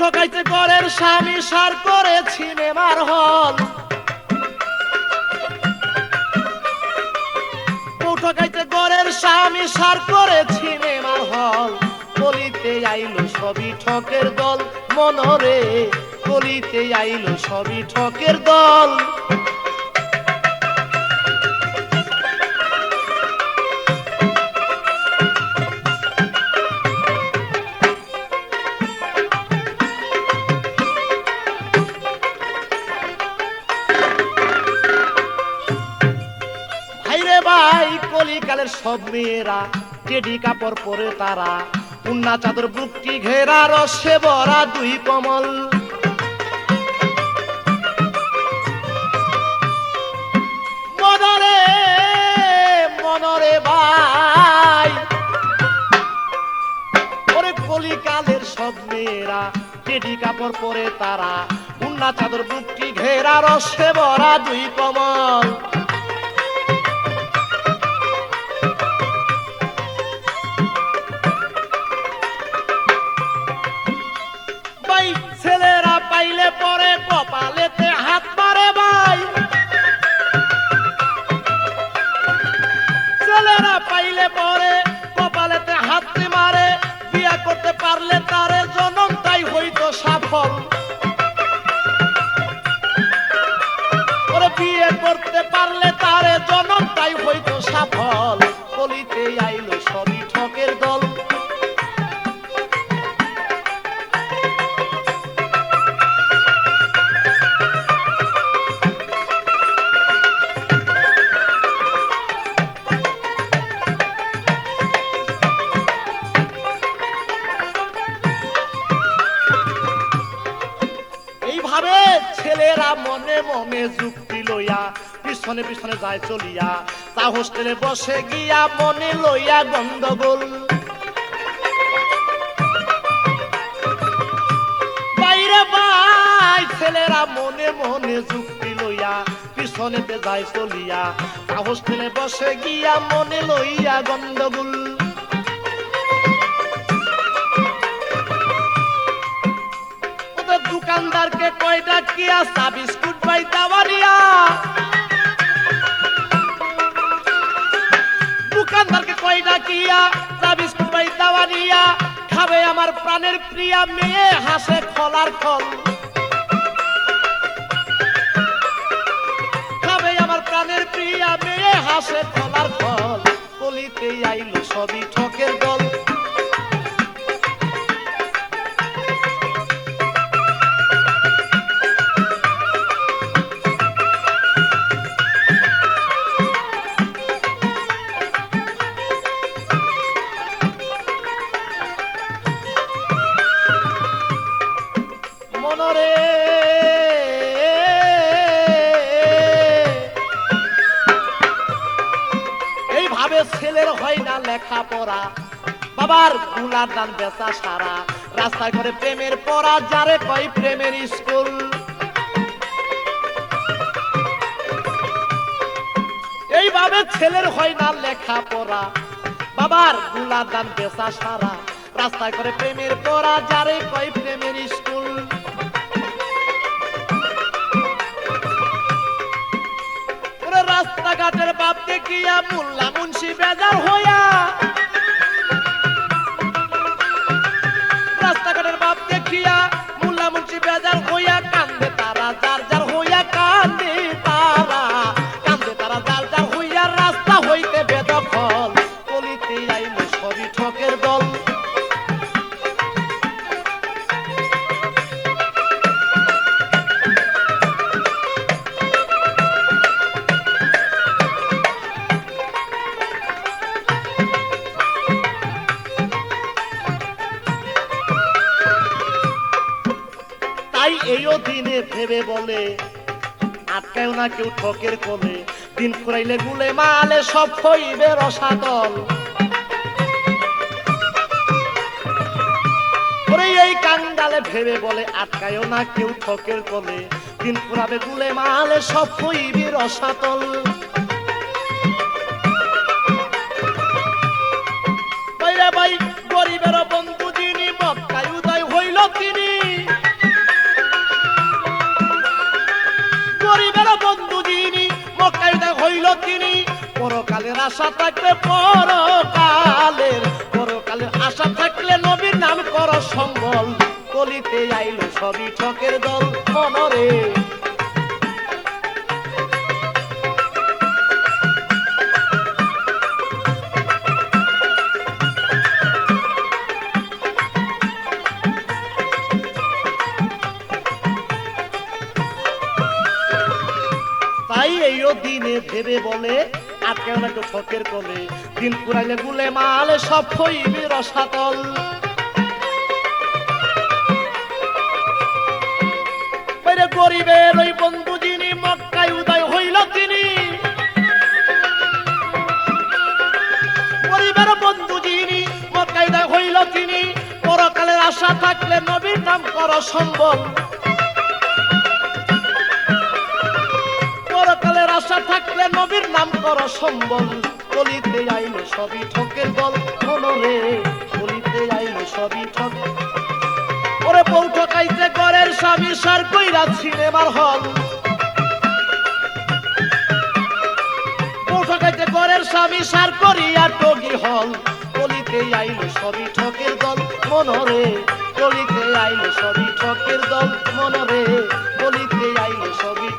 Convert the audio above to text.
ঠকাইতে ঘরের স্বামী সার করে সিনেমার হল, ঠকাইতে ঘরের স্বামী সার করে সিনেমার হল, কলিতে আইলো সবই ঠকের দল মনরে, কলিতে আইলো সবই ঠকের দল। ভাই কলিকালের সব মেয়েরা টেডি কাপড় পরে তারা, উন্না চাদর বুকটি ঘেরা রসে ভরা দুই কমল, মনরে মনরে ভাই ওরে কলিকালের সব মেয়েরা টেডি কাপড় পরে তারা, উন্না চাদর বুকটি ঘেরা রসে ভরা দুই কমল। ছেলেরা পাইলে পরে কপালেতে হাত মারে ভাই, ছেলেরা পাইলে পরে কপালেতে হাত মারে, বিয়া করতে পারলে তারে জনমটাই হইতো সফল, ওরে বিয়ে করতে পারলে তারে জনমটাই হইতো সফল, কলিতে আইলো সবই ঠকের দল। ছেলেরা মনে মনে যুক্তি লইয়া পিছনে পিছনে যায় চলিয়া, তা হোস্টেলে বসে গিয়া মনে লইয়া গন্ডগোল, বাইরে ভাই ছেলেরা মনে মনে যুক্তি লইয়া পিছনেতে যায় চলিয়া, তা হোস্টেলে বসে গিয়া মনে লইয়া গন্ডগোল। দোকানদারকে কয়টা কিয়া চা বিস্কুট পাই দাওয়ারিয়া, দোকানদারকে কয়টা কিয়া চা বিস্কুট পাই দাওয়ারিয়া, খাবে আমার প্রাণের প্রিয়া মেয়ে হাসে খলার খল, খাবে আমার প্রাণের প্রিয়া মেয়ে হাসে খলার খল, কলিতে আইলো সবই ঠকের দল। মনরে এইভাবে ছেলের হয় না লেখাপড়া, বাবার গুলার দান বেচা সারা, রাস্তায় করে প্রেমের পড়া যারে কয় প্রেমের স্কুল, এইভাবে ছেলের হয় না লেখাপড়া, বাবার গুলার দান বেচা সারা, রাস্তায় করে প্রেমের পড়া যারে কয় প্রেমের স্কুল। রাস্তাঘাটের বাপ দেখিয়া মোল্লা মুন্সি বেজার হইয়া, রাস্তাঘাটের বাপ দেখিয়া মোল্লা মুন্সি বেজার হইয়া, কান্দে তারা যার যার হইয়া, কান্দে তারা যার যার হইয়া, রাস্তা হইতে বেদখল, কলিতে আইলো সবই ঠকের দল। এইও দিনে ভেবে বলে আটকায় না কেউ ঠকের কোলে, দিন ফুরাইলে গুলে মালে সব হইবে রসাতল, ওরে এই কাঙ্গালে ভেবে বলে আটকায় না কেউ ঠকের কোলে, দিন ফুরাবে গুলে মালে সব হইবে রসাতল। ভাই গরিবের বন্ধু যিনি মক্কায় উদয় হইল তিনি, আশা থাকলে পরকালের আশা থাকলে নবীর নাম কর সম্বল কলিতে আইলো সবই ঠকের দল মনরে তাই এইও দিনে ভেবে বলে আর কেউ না কেউ ঠকের কোলে দিন পুরাইলে গুলে মালে সব হইবে রসাতল গরিবের ওই বন্ধু যিনি মক্কায় উদয় হইল তিনি গরিবের বন্ধু যিনি মক্কায় উদয় হইল তিনি পরকালের আশা থাকলে নবীর নাম কর সম্বল পরকালের আশা থাকলে নবীর নাম কর সম্বল কলিতে আইলো সবই ঠকের দল মনরে কলিতে আইলো সবই ঠক ওরে বউ ঠকাইতে ঘরের স্বামী সার কইরা সিনেমার হল বউ ঠকাইতে ঘরের স্বামী সার করিয়া টগি হল কলিতে আইলো সবই ঠকের দল মনরে কলিতে আইলো সবই ঠকের দল মনরে কলিতে আইলো সবই